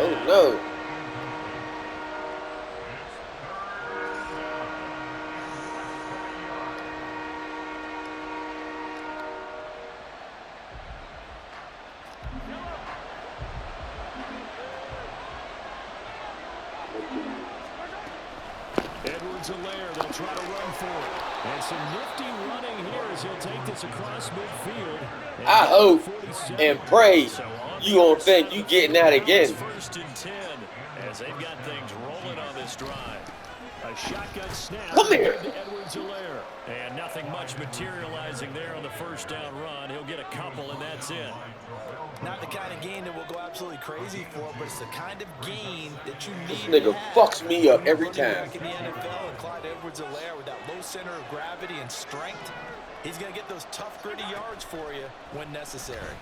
Oh no. They'll try to run for it. And some nifty running here as he'll take this across midfield. I hope and pray you don't think you getting that again. First and 10 as they've got things rolling on this drive. A shotgun snap. Come here. To Edwards-Helaire. And nothing much materializing there on the first down run. He'll get a couple, and that's it. Not the kind of gain that we'll go absolutely crazy for, but it's the kind of gain that you need. This nigga fucks me up every time. Back in the NFL, and Clyde Edwards-Helaire with that low center of gravity and strength, he's going to get those tough, gritty yards for you when necessary.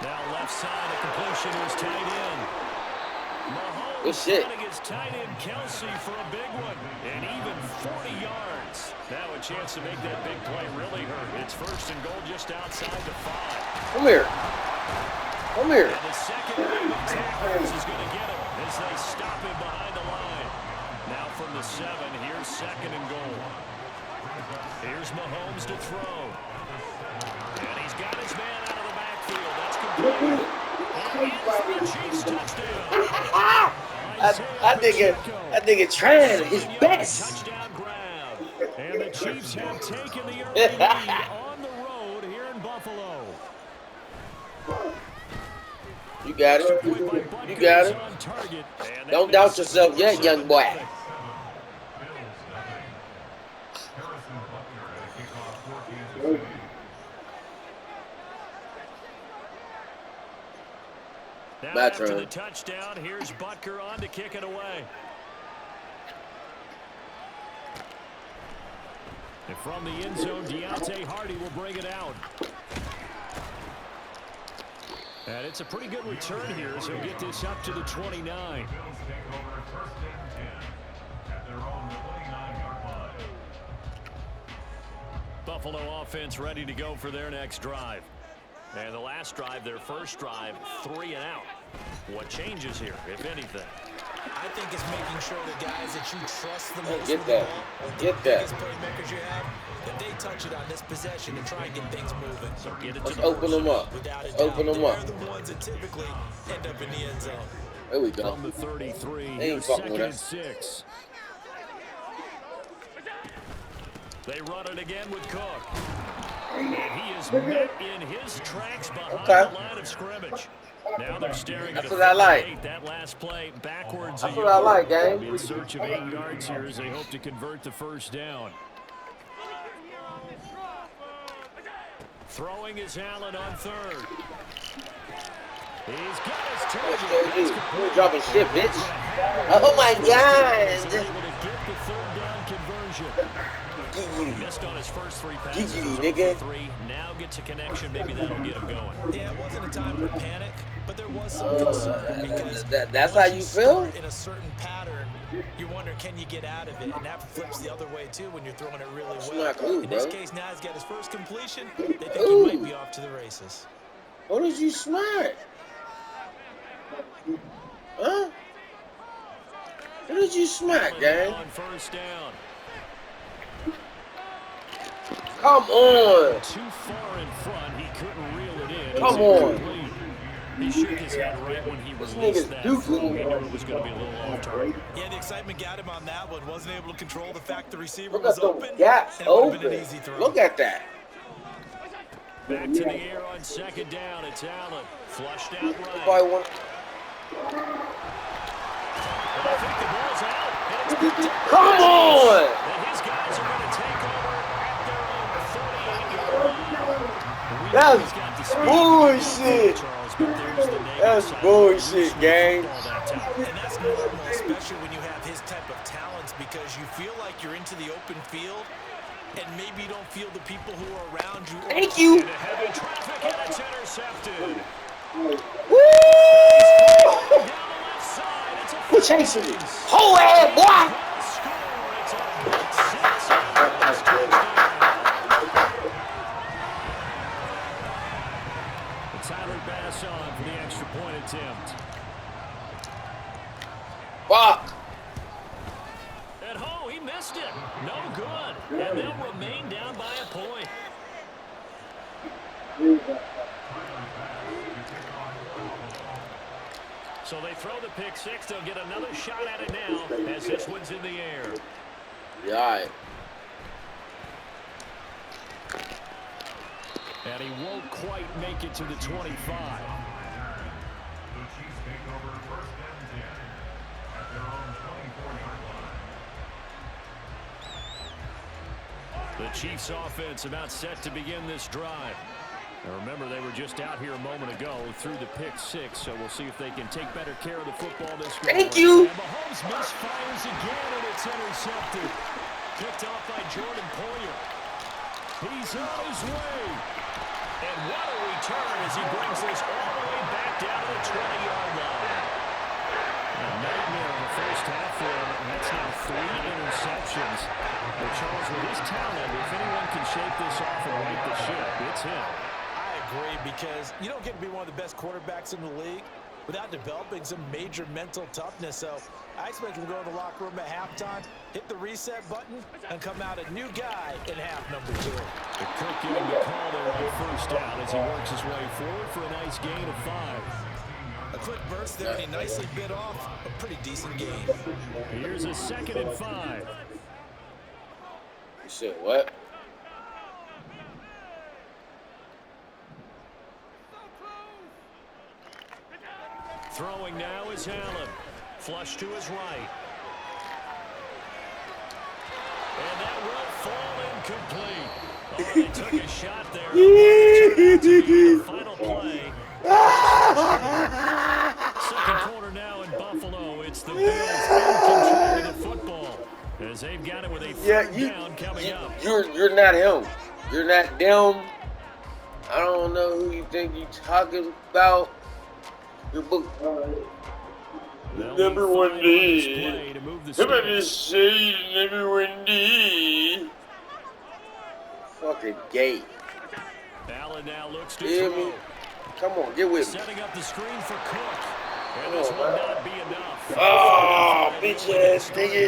Now left side, a completion to his tight end. Mahomes running his tight end Kelsey for a big one, and even 40 yards. Now a chance to make that big play really hurt. It's first and goal just outside the 5. Come here. Come here. And the second wave of tackles is going to get him as they stop him behind the line. Now from the 7, here's second and goal. Here's Mahomes to throw. And he's got his man out of the backfield. That's complete. That nigga trying his best. Touchdown grab. And the Chiefs have taken the early lead on the road here in Buffalo. You got it. You got it. Don't doubt yourself yet, young boy. Now after the touchdown, here's Butker on to kick it away. And from the end zone, Deontay Hardy will bring it out. And it's a pretty good return here, so he'll get this up to the 29. Buffalo offense ready to go for their next drive. And the last drive, their first drive, 3 and out. What changes here, if anything? I think it's making sure the guys that you trust the most get that. Get that. Playmakers you have, that they touch it on this possession and try and get things moving. So get it Let's to open them up. Let's open them up. They're the ones that typically end up in the end zone. There we go. From the 33, ain't fucking with second and us. 6. They run it again with Cook. And he is met in his tracks behind the line of scrimmage. Now they're staring at That's what I like. 8. That last play backwards. That's what I like, gang. In search of 8 yards here as they hope to convert the first down. Throwing is Allen on 3rd. He's got his target. You dropping shit, bitch. Oh my God. Able to get the 3rd down conversion. Missed on his first 3 passes. Nigga. 3. Now gets a connection. Maybe that'll get him going. Yeah, it wasn't a time to panic, but there was some concern because that's how you feel? In a certain pattern, you wonder, can you get out of it? And that flips the other way too when you're throwing it really well. Cool, in this case, now he's got his first completion. They think he might be off to the races. What did you smack? Huh? What did you smack, gang? On first down. Come on. Too far in front, he couldn't reel it in. Come on. He shook his head right when he released that throw. He knew it was going to be a little off target. Yeah, the excitement got him on that one. Wasn't able to control the fact the receiver Look was at open. the gaps open. An easy throw. Look at that. Back to the air on second down. It's Allen. Flushed out right. And I think the ball's out. And it's picked up. Come on! And his guys are going to take over at their own 38-yard line. That's bullshit. That's bullshit, gang. And that's normal, especially when you have his type of talents, because you feel like you're into the open field, and maybe you don't feel the people who are around you. Thank you. Into heavy traffic, and it's intercepted. Woo! We're chasing it. Whole ass boy. Tyler Bass on for the extra point attempt. Fuck. At home, he missed it. No good. And they'll remain down by a point. So they throw the pick six. They'll get another shot at it now as this one's in the air. Yeah, all right. And he won't quite make it to the 25. The Chiefs offense about set to begin this drive. Now remember, they were just out here a moment ago through the pick six, so we'll see if they can take better care of the football this game. Thank you. And Mahomes misfires again, and it's intercepted. Picked off by Jordan Poyer. He's on his way. And what a return as he brings this all the way back down to the 20-yard line. A nightmare in the first half for him, and that's now 3 interceptions. But Charles, with his talent, if anyone can shake this off and right the ship, it's him. Because you don't get to be one of the best quarterbacks in the league without developing some major mental toughness. So I expect him to go to the locker room at halftime, hit the reset button, and come out a new guy in half number 2. The Cook getting the call there on first down as he works his way forward for a nice gain of 5. A quick burst there, and he nicely bit off a pretty decent gain. Here's a 2nd and 5. You said what? Throwing now is Allen. Flush to his right. And that will fall incomplete. Oh, they took a shot there. It turned out to be the final play. Second quarter now in Buffalo. It's the Bills in control of the football as they've got it with a third down coming up. You're not him. You're not them. I don't know who you think you're talking about. Your book. Number 1 D. Somebody say number 1 D. Fucking gay. Allen now looks to throw. Come on, get with me. Setting up the screen for Cook. And this will not be enough. Oh, bitch ass nigga.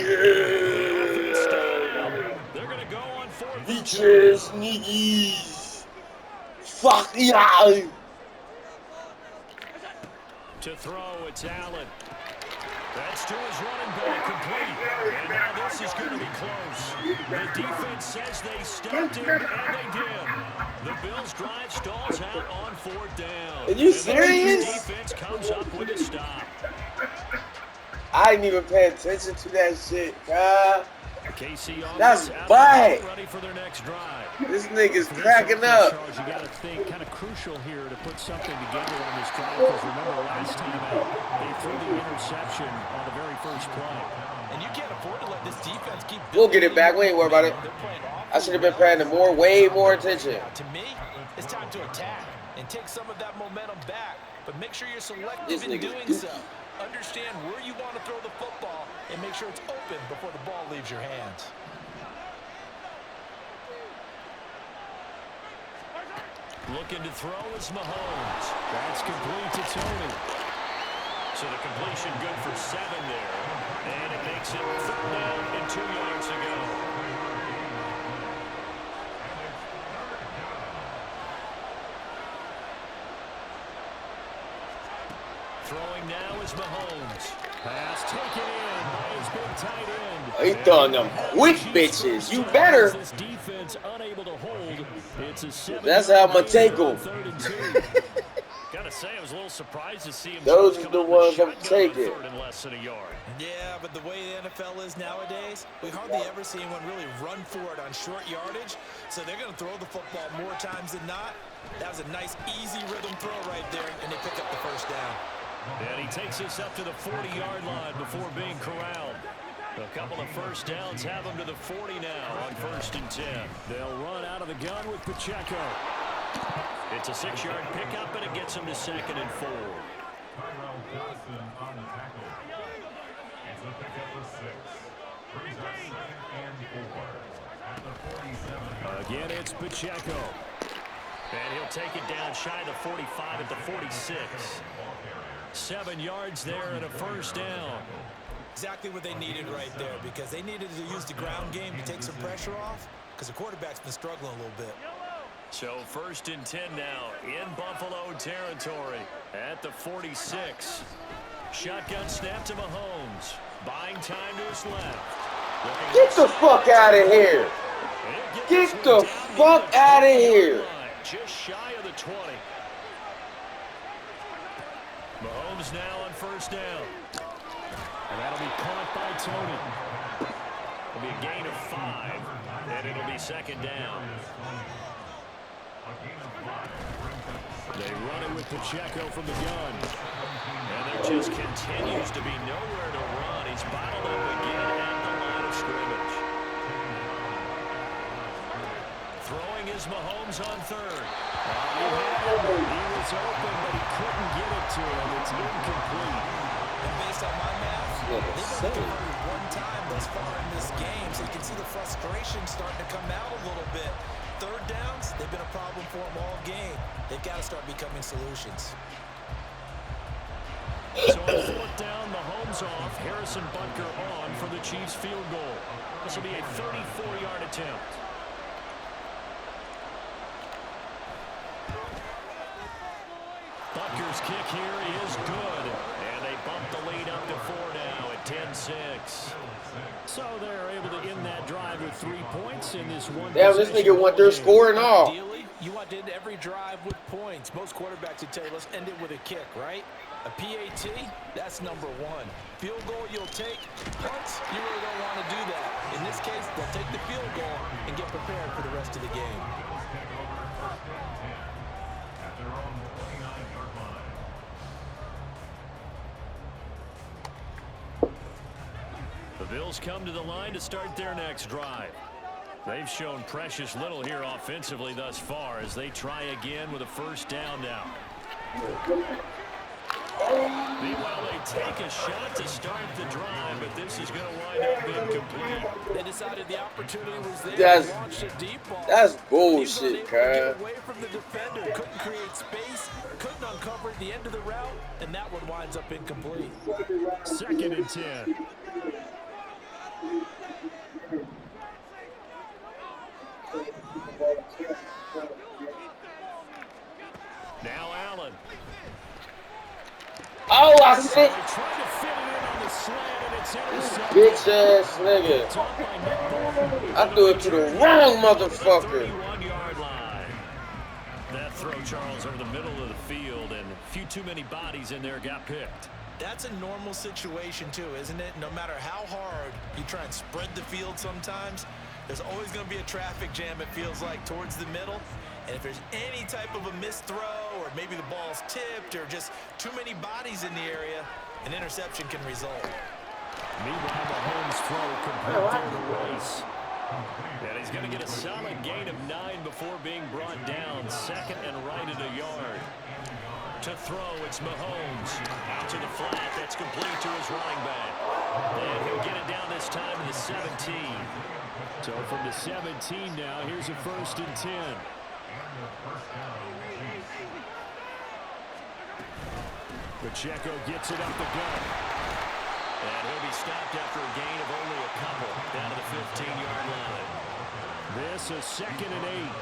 They're going to go on 4th. Bitch ass niggas. Fuck yeah. To throw, it's Allen. That's to his running back, complete. And now this is going to be close. The defense says they stopped him, and they did. The Bills' drive stalls out on 4th down. Are you serious? The defense comes up with a stop. I didn't even pay attention to that shit, God. KC that's bad. Ready for their next drive. This nigga's cracking up. Charles, you got to think kind of crucial here to put something together on this drive because remember last time out they threw the interception on the very first play. And you can't afford to let this defense keep. We'll get it back. We ain't worried about it. I should have been paying way more attention. To me, it's time to attack and take some of that momentum back, but make sure you're selective in doing so. Understand where you want to throw the football and make sure it's open before the ball leaves your hands. Looking to throw is Mahomes. That's complete to Tony. So the completion good for 7 there. And it makes it 3rd down and 2 yards to go. Throwing now is Mahomes. Pass taken in by his big tight end. He throwing them quick bitches. You better. This defense unable to hold. It's a 7. That's how I'm gonna take them. Gotta say, I was a little surprised to see him. Those are the ones I'm taking. In less than a yard. Yeah, but the way the NFL is nowadays, we hardly ever see anyone really run for it on short yardage. So they're going to throw the football more times than not. That was a nice, easy rhythm throw right there, and they pick up the first down. And he takes us up to the 40-yard line before being corralled. A couple of first downs have him to the 40 now on 1st and 10. They'll run out of the gun with Pacheco. It's a 6-yard pickup, and it gets him to 2nd and 4. Again, it's Pacheco. And he'll take it down shy of the 45 at the 46. 7 yards there and a first down. Exactly what they needed right there, because they needed to use the ground game to take some pressure off, because the quarterback's been struggling a little bit. So 1st and 10 now in Buffalo territory at the 46. Shotgun snap to Mahomes. Buying time to his left. Get the fuck out of here. Get the fuck out of here. Just shy of the 20. Mahomes now on 1st down. And that'll be caught by Tony. It'll be a gain of 5. And it'll be 2nd down. They run it with Pacheco from the gun. And there just continues to be nowhere to run. He's bottled up again at the line of scrimmage. Throwing is Mahomes on 3rd. He was open, but he couldn't get it to him. It's incomplete. And based on my math, they've only converted 1 time thus far in this game, so you can see the frustration starting to come out a little bit. 3rd downs, they've been a problem for them all game. They've got to start becoming solutions. So on 4th down, Mahomes off. Harrison Butker on for the Chiefs field goal. This will be a 34-yard attempt. Butker's kick here is good. And they bump the lead up to 4 now at 10-6. So they're able to end that drive with 3 points in this one. Damn, this nigga went there scoring all. Ideally, you want to end every drive with points. Most quarterbacks would tell you, let's end it with a kick, right? A PAT, that's number 1. Field goal you'll take. Punts, you really don't want to do that. In this case, they'll take the field goal and get prepared for the rest of the game. The Bills come to the line to start their next drive. They've shown precious little here offensively thus far as they try again with a 1st down now. Meanwhile, they take a shot to start the drive, but this is going to wind up incomplete. They decided the opportunity was there to launch a deep ball. That's bullshit, Kyle. Get away from the defender, couldn't create space, couldn't uncover the end of the route, and that one winds up incomplete. 2nd and 10. Now Allen. Oh, I see. Trying to fit it in on the slant, and it's intercepted. Bitch ass nigga. I threw it to the wrong motherfucker. 31-yard line. That throw, Charles, over the middle of the field, and a few too many bodies in there got picked. That's a normal situation too, isn't it? No matter how hard you try and spread the field sometimes, there's always going to be a traffic jam, it feels like, towards the middle. And if there's any type of a missed throw, or maybe the ball's tipped, or just too many bodies in the area, an interception can result. Meanwhile, Mahomes' throw compared to Rice. And he's going to get a solid gain of 9 before being brought down. 2nd and right at a yard. To throw, it's Mahomes. Out to the flat. That's complete to his running back. And he'll get it down this time to the 17. So from the 17 now, here's a 1st and 10. Pacheco gets it up the gut. And he'll be stopped after a gain of only a couple down to the 15-yard line. This is 2nd and 8.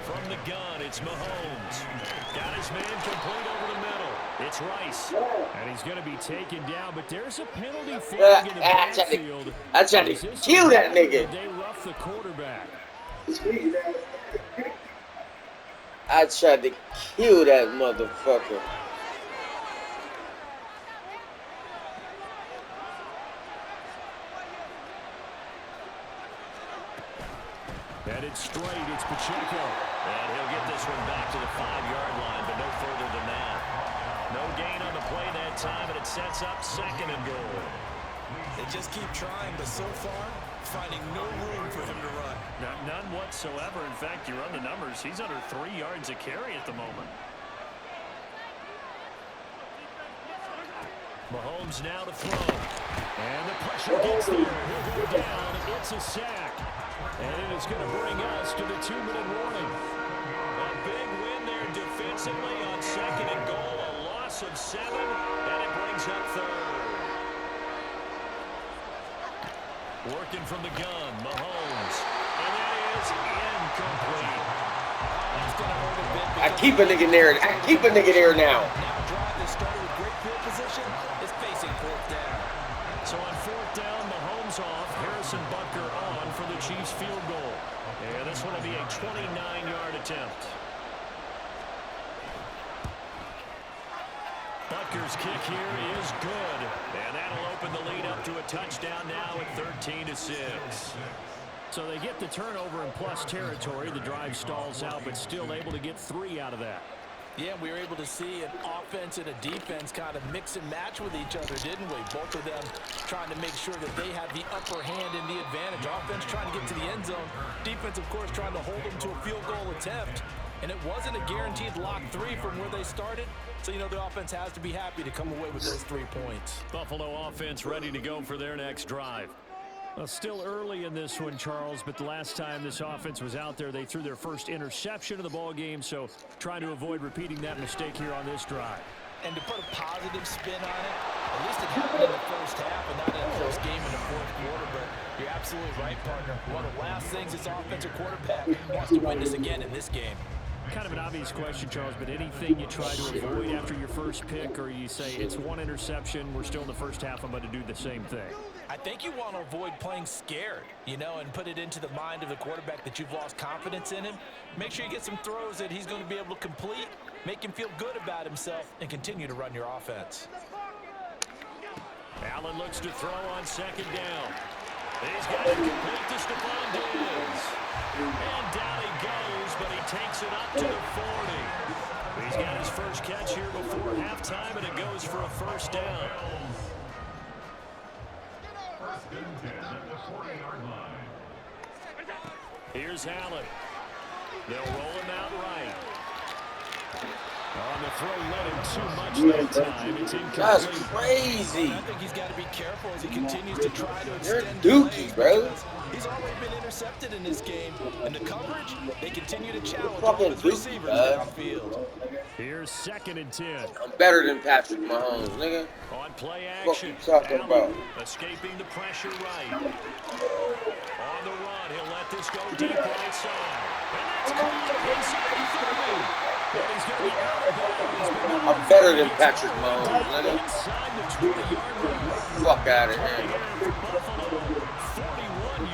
From the gun, it's Mahomes. Got his man complete over the middle. It's Rice. And he's going to be taken down, but there's a penalty flag in the backfield. I tried to kill that nigga. They rough the quarterback. I tried to kill that motherfucker. Headed straight, it's Pacheco. And he'll get this one back to the 5-yard line, but no further than that. No gain on the play that time, and it sets up 2nd and goal. They just keep trying, but so far, finding no room for him to run. None whatsoever. In fact, you run the numbers, he's under 3 yards a carry at the moment. Mahomes now to throw. And the pressure gets there. He'll go down. It's a sack. And it is going to bring us to the 2-minute warning. A big win there defensively on 2nd and goal. A loss of 7, and it brings up 3rd. Working from the gun, Mahomes. And that is incomplete. That's going to hurt a bit. I keep a nigga there. I keep a nigga there now. Now a drive that started with great field position is facing 4th down. So on 4th down, Mahomes off, Harrison Butker on for the Chiefs field goal. And this one will be a 29-yard attempt. Butker's kick here is good. And that'll open the lead up to a touchdown now at 13-6. So they get the turnover in plus territory. The drive stalls out, but still able to get 3 out of that. Yeah, we were able to see an offense and a defense kind of mix and match with each other, didn't we? Both of them trying to make sure that they have the upper hand and the advantage. Offense trying to get to the end zone. Defense, of course, trying to hold them to a field goal attempt. And it wasn't a guaranteed lock 3 from where they started. So, you know, the offense has to be happy to come away with those 3 points. Buffalo offense ready to go for their next drive. Well, still early in this one, Charles, but the last time this offense was out there, they threw their first interception of the ball game, so trying to avoid repeating that mistake here on this drive. And to put a positive spin on it, at least it happened in the first half and not in the first game in the 4th quarter, but you're absolutely right, partner. One of the last things this offensive quarterback wants to win this again in this game. Kind of an obvious question, Charles, but anything you try to avoid after your first pick, or you say it's 1 interception, we're still in the first half, I'm going to do the same thing? I think you want to avoid playing scared, you know, and put it into the mind of the quarterback that you've lost confidence in him. Make sure you get some throws that he's going to be able to complete, make him feel good about himself, and continue to run your offense. Allen looks to throw on 2nd down. He's got it complete to Stephon Diggs. And down he goes, but he takes it up to the 40. He's got his first catch here before halftime, and it goes for a 1st down. Here's Allen. They'll roll him out right. On the throw, let him too much that time. It's incomplete. That's crazy. I think he's got to be careful as he continues to try to You're extend dookie, bro. He's already been intercepted in this game. And the coverage, they continue to challenge Fucking all his receivers downfield. Here's 2nd and 10. I'm better than Patrick Mahomes, nigga. On play What action, you talking about? escaping the pressure right. On the run, he'll let this go deep right side. And that's caught inside the 30. But he's going to be out of bounds. I'm better than Patrick Mahomes, nigga. Inside the 20-yard line. Fuck out of here.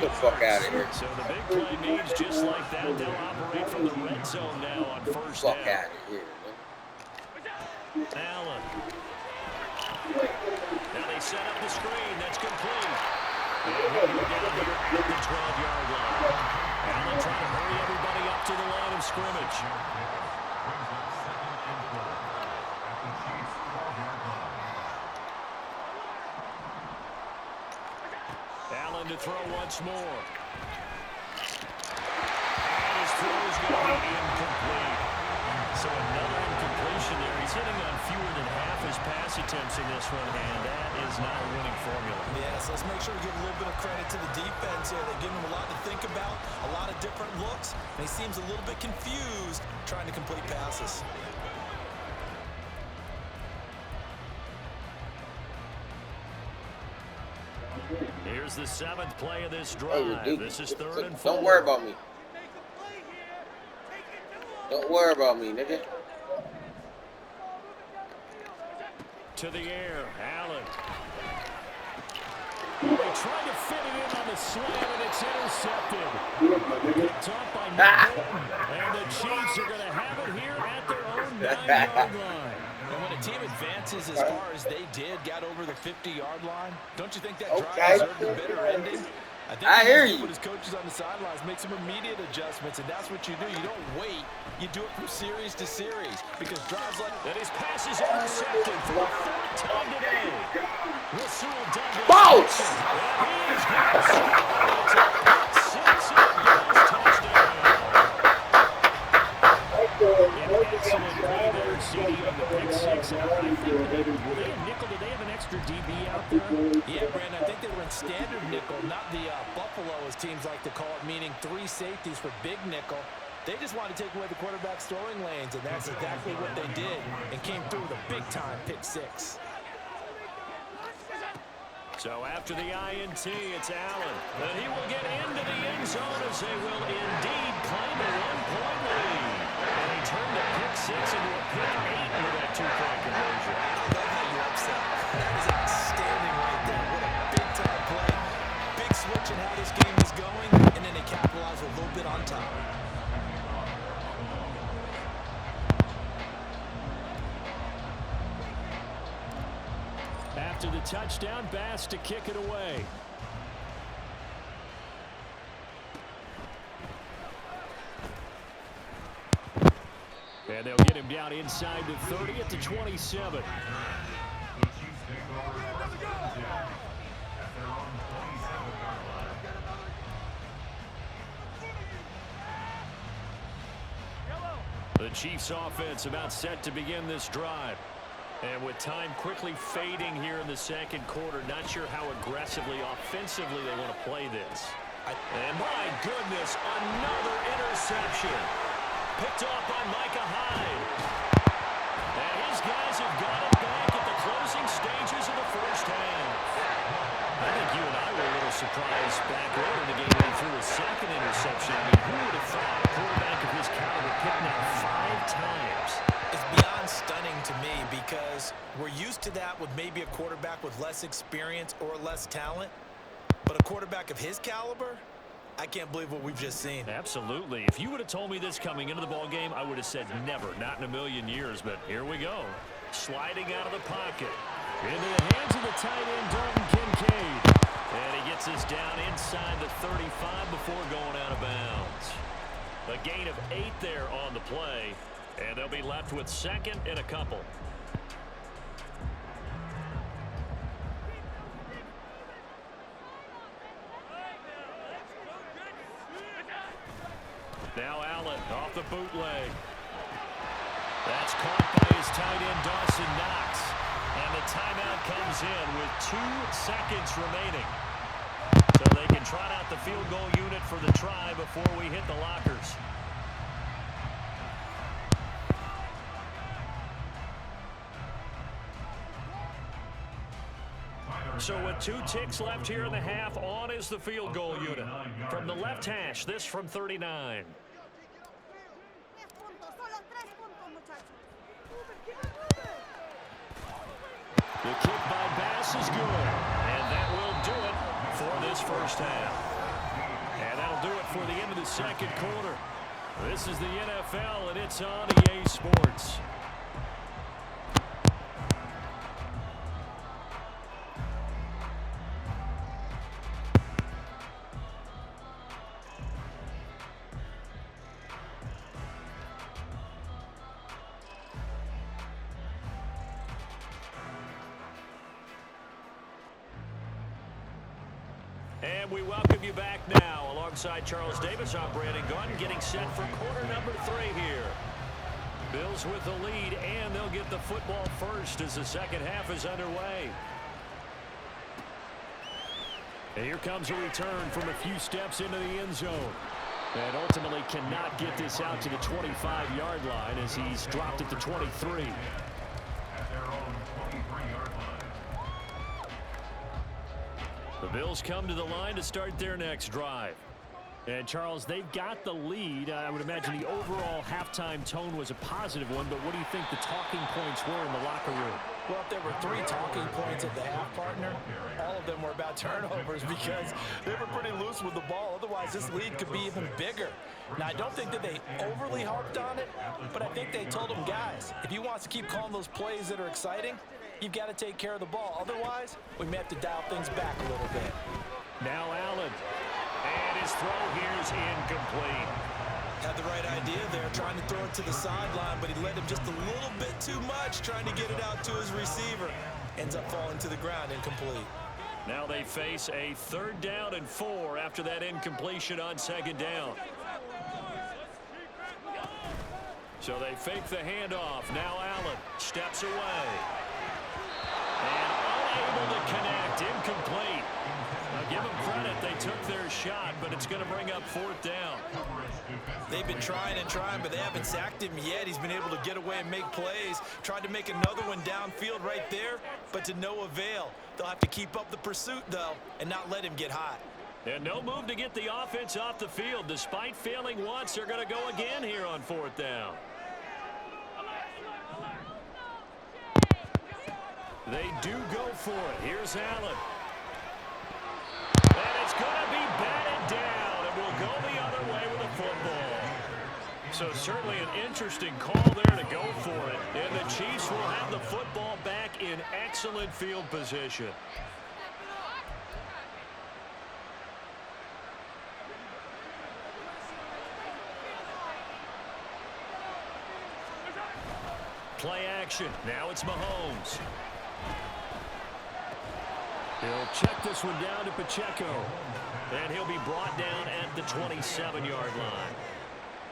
Get the fuck out of here. So the big play means just like that, they'll operate from the red zone now on 1st Fuck down. out of here, man. Allen. Now they set up the screen. That's complete. And we're down here at the 12-yard line. Allen trying to hurry everybody up to the line of scrimmage. Allen to throw once more. And his throw is going to be incomplete. So another incompletion there. He's hitting on fewer than half his pass attempts in this one, and that is not a winning formula. Yes, let's make sure we give a little bit of credit to the defense here. They give him a lot to think about, a lot of different looks, and he seems a little bit confused trying to complete passes. Here's the 7th play of this drive. This is 3rd and 4. Don't worry about me. Don't worry about me, nigga. To the air, Allen. They try to fit it in on the slant, and it's intercepted. Picked off by Nomore, and the Chiefs are going to have it here at their own 9-yard line. And when a team advances as far as they did, got over the 50-yard line, don't you think that drive Okay. deserved a better ending? I think I hear he you. put his coaches on the sidelines, make some immediate adjustments, and that's what you do. You don't wait. You do it from series to series because drives like And his pass is intercepted for the 4th time today. Rasul Douglas. Bounce! And he's got a score. It's a 6-yard touchdown. An excellent play there third CD on the pick six. I think were they a nickel? Did they have an extra DB out there? Yeah, Brandon, I think they were in standard nickel, not the Buffalo, as teams like to call it, meaning 3 safeties for big nickel. They just wanted to take away the quarterback's throwing lanes, and that's exactly what they did, and came through with a big-time pick six. So after the INT, it's Allen. But he will get into the end zone as they will indeed claim a 1-point lead. And he turned the pick six into a pick 8 with that 2-point conversion. I love how you upset. That is outstanding right there. What a big-time play. Big switch in how this game is going, and then they capitalize a little bit on top. After the touchdown, Bass to kick it away. And they'll get him down inside the 30 at the 27. The Chiefs offense about set to begin this drive. And with time quickly fading here in the second quarter, not sure how aggressively, offensively they want to play this. And my goodness, another interception. Picked off by Micah Hyde. And his guys have got it back at the closing stages of the first half. I think you and I were a little surprised back early in the game when he threw a second interception. I mean, who would have thought a quarterback of his caliber picked out 5 times? It's beyond stunning to me because we're used to that with maybe a quarterback with less experience or less talent. But a quarterback of his caliber, I can't believe what we've just seen. Absolutely. If you would have told me this coming into the ball game, I would have said never, not in a million years. But here we go. Sliding out of the pocket. Into the hands of the tight end, Dalton Kincaid. And he gets this down inside the 35 before going out of bounds. A gain of 8 there on the play. And they'll be left with second and a couple. Now Allen off the bootleg. That's caught by his tight end, Dawson Knox. And the timeout comes in with 2 seconds remaining. So they can trot out the field goal unit for the try before we hit the lockers. So with 2 ticks left here in the half, on is the field goal unit. From the left hash, this from 39. The kick by Bass is good. And that will do it for this first half. And that'll do it for the end of the second quarter. This is the NFL, and it's on EA Sports. And we welcome you back now. Alongside Charles Davis, I'm Brandon Gaudin, getting set for quarter number 3 here. Bills with the lead, and they'll get the football first as the second half is underway. And here comes a return from a few steps into the end zone. And ultimately cannot get this out to the 25-yard line as he's dropped at the 23. The Bills come to the line to start their next drive. And, Charles, they've got the lead. I would imagine the overall halftime tone was a positive one, but what do you think the talking points were in the locker room? Well, if there were 3 talking points at the half, partner, all of them were about turnovers because they were pretty loose with the ball. Otherwise, this lead could be even bigger. Now, I don't think that they overly harped on it, but I think they told them, guys, if you want to keep calling those plays that are exciting, you've got to take care of the ball. Otherwise, we may have to dial things back a little bit. Now Allen. And his throw here is incomplete. Had the right idea there, trying to throw it to the sideline, but he led him just a little bit too much, trying to get it out to his receiver. Ends up falling to the ground, incomplete. Now they face a 3rd down and 4 after that incompletion on 2nd down. So they fake the handoff. Now away. And unable to connect. Incomplete. Now give them credit. They took their shot, but it's going to bring up 4th down. They've been trying and trying, but they haven't sacked him yet. He's been able to get away and make plays. Tried to make another one downfield right there, but to no avail. They'll have to keep up the pursuit, though, and not let him get hot. And no move to get the offense off the field. Despite failing once, they're going to go again here on 4th down. They do go for it. Here's Allen. And it's going to be batted down, and we'll go the other way with the football. So certainly an interesting call there to go for it. And the Chiefs will have the football back in excellent field position. Play action. Now it's Mahomes. He'll check this one down to Pacheco. And he'll be brought down at the 27-yard line.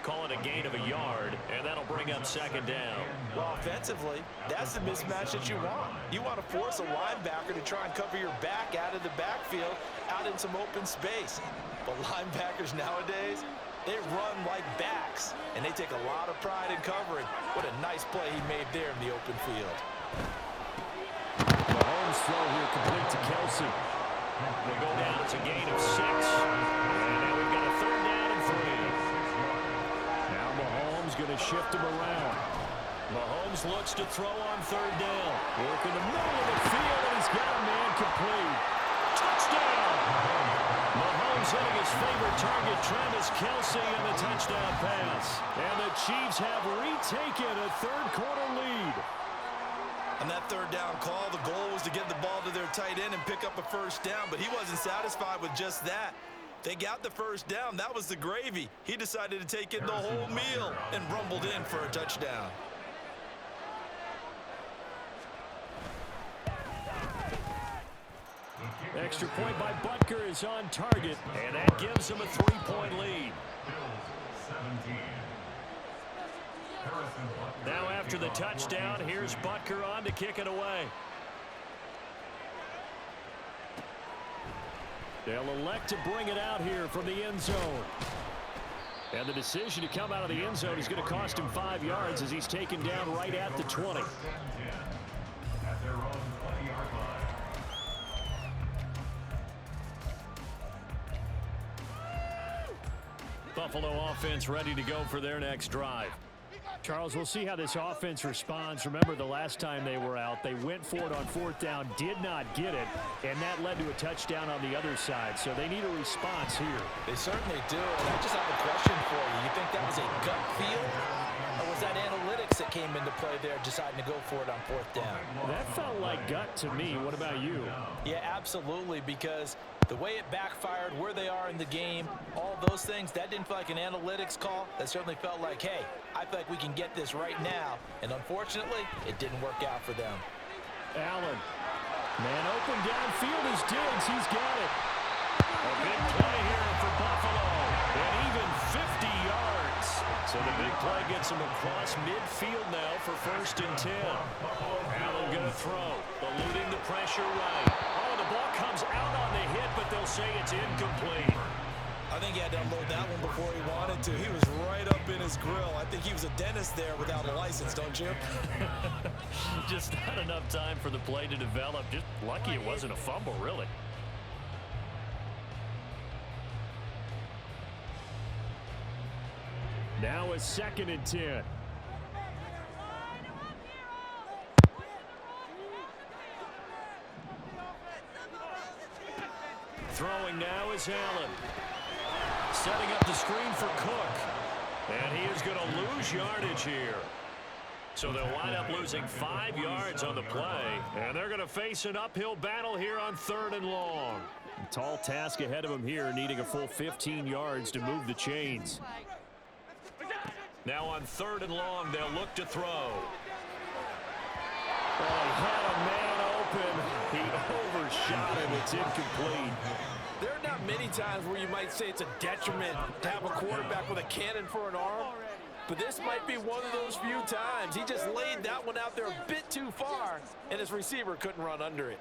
Call it a gain of a yard, and that'll bring up 2nd down. Well, offensively, that's the mismatch that you want. You want to force a linebacker to try and cover your back out of the backfield, out in some open space. But linebackers nowadays, they run like backs, and they take a lot of pride in covering. What a nice play he made there in the open field. Mahomes throw here complete to Kelsey. We'll go down. It's a gain of 6. And now we've got a 3rd down and 3. Now Mahomes going to shift him around. Mahomes looks to throw on 3rd down. Work in the middle of the field, and he's got a man complete. Touchdown! Mahomes hitting his favorite target, Travis Kelsey, on the touchdown pass. And the Chiefs have retaken a 3rd quarter lead. On that 3rd down call, the goal was to get the ball to their tight end and pick up a 1st down, but he wasn't satisfied with just that. They got the 1st down. That was the gravy. He decided to take in the whole meal and rumbled in for a touchdown. Extra point by Butker is on target, and that gives him a 3-point lead. Now after the touchdown, here's Butker on to kick it away. They'll elect to bring it out here from the end zone. And the decision to come out of the end zone is going to cost him 5 yards as he's taken down right at the 20. Buffalo offense ready to go for their next drive. Charles, we'll see how this offense responds. Remember, the last time they were out, they went for it on 4th down, did not get it, and that led to a touchdown on the other side. So they need a response here. They certainly do. And I just have a question for you. You think that was a gut feel, or was that analytics that came into play there, deciding to go for it on 4th down? That felt like gut to me. What about you? Yeah, absolutely, because the way it backfired, where they are in the game, all those things, that didn't feel like an analytics call. That certainly felt like, hey, I feel like we can get this right now. And unfortunately, it didn't work out for them. Allen. Man open downfield is Diggs. He's got it. A big play here for Buffalo. And even 50 yards. So the big play gets him across midfield now for 1st and 10. Allen going to throw. Eluding the pressure right. Oh, the ball comes out on the hit, but they'll say it's incomplete. I think he had to unload that one before he wanted to. He was right up in his grill. I think he was a dentist there without a license, don't you? Just not enough time for the play to develop. Just lucky it wasn't a fumble, really. Now a 2nd and 10. Throwing now is Allen. Setting up the screen for Cook. And he is going to lose yardage here. So they'll wind up losing 5 yards on the play. And they're going to face an uphill battle here on 3rd and long. A tall task ahead of them here, needing a full 15 yards to move the chains. Now on 3rd and long, they'll look to throw. Oh, he had a man open. He overshot him. It's incomplete. There are not many times where you might say it's a detriment to have a quarterback with a cannon for an arm. but this might be one of those few times. He just laid that one out there a bit too far, and his receiver couldn't run under it.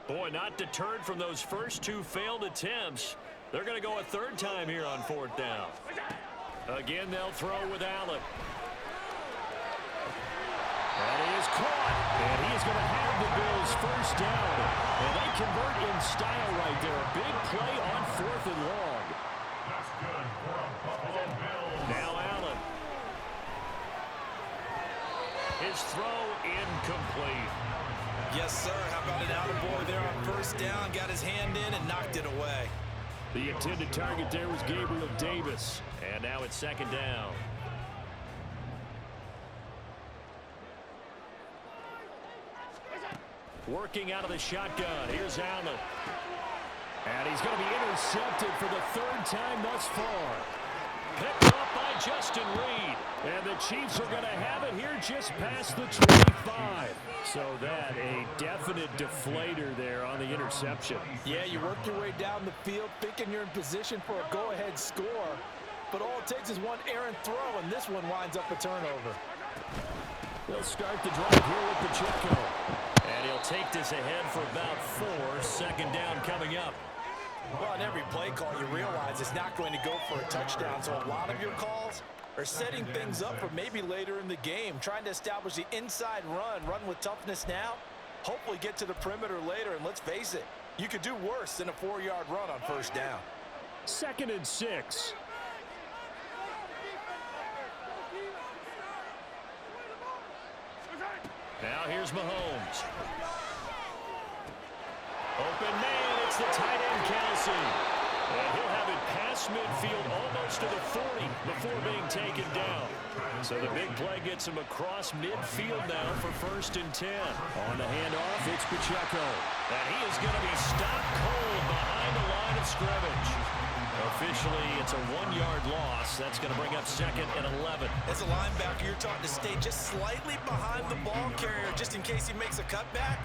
Boy, not deterred from those first two failed attempts. They're going to go a third time here on fourth down. Again, they'll throw with Allen. And he is caught, and he's going to have the Bills first down. And they convert in style right there. A big play on fourth and long. Now Allen. His throw incomplete. Yes, sir. How about an attaboy there on first down? Got his hand in and knocked it away. The intended target there was Gabriel Davis. And now it's second down. Working out of the shotgun. Here's Allen. And he's going to be intercepted for the third time thus far. Picked up by Justin Reed. And the Chiefs are going to have it here just past the 25. So that a definite deflator there on the interception. Yeah, you work your way down the field thinking you're in position for a go-ahead score. But all it takes is one errant throw, and this one winds up a turnover. They'll start the drive here with Pacheco. And he'll take this ahead for about 4. Second down coming up. Well, on every play call, you realize it's not going to go for a touchdown. So a lot of your calls are setting things up for maybe later in the game, trying to establish the inside run with toughness now, hopefully get to the perimeter later. And let's face it, you could do worse than a 4-yard run on first down. 2nd and 6. Now here's Mahomes. Open man, it's the tight end Kelsey. And he'll have it past midfield almost to the 40 before being taken down. So the big play gets him across midfield now for 1st and 10. On the handoff, it's Pacheco. And he is going to be stopped cold behind the line of scrimmage. Officially, it's a 1-yard loss. That's going to bring up 2nd and 11. As a linebacker, you're taught to stay just slightly behind the ball carrier just in case he makes a cutback.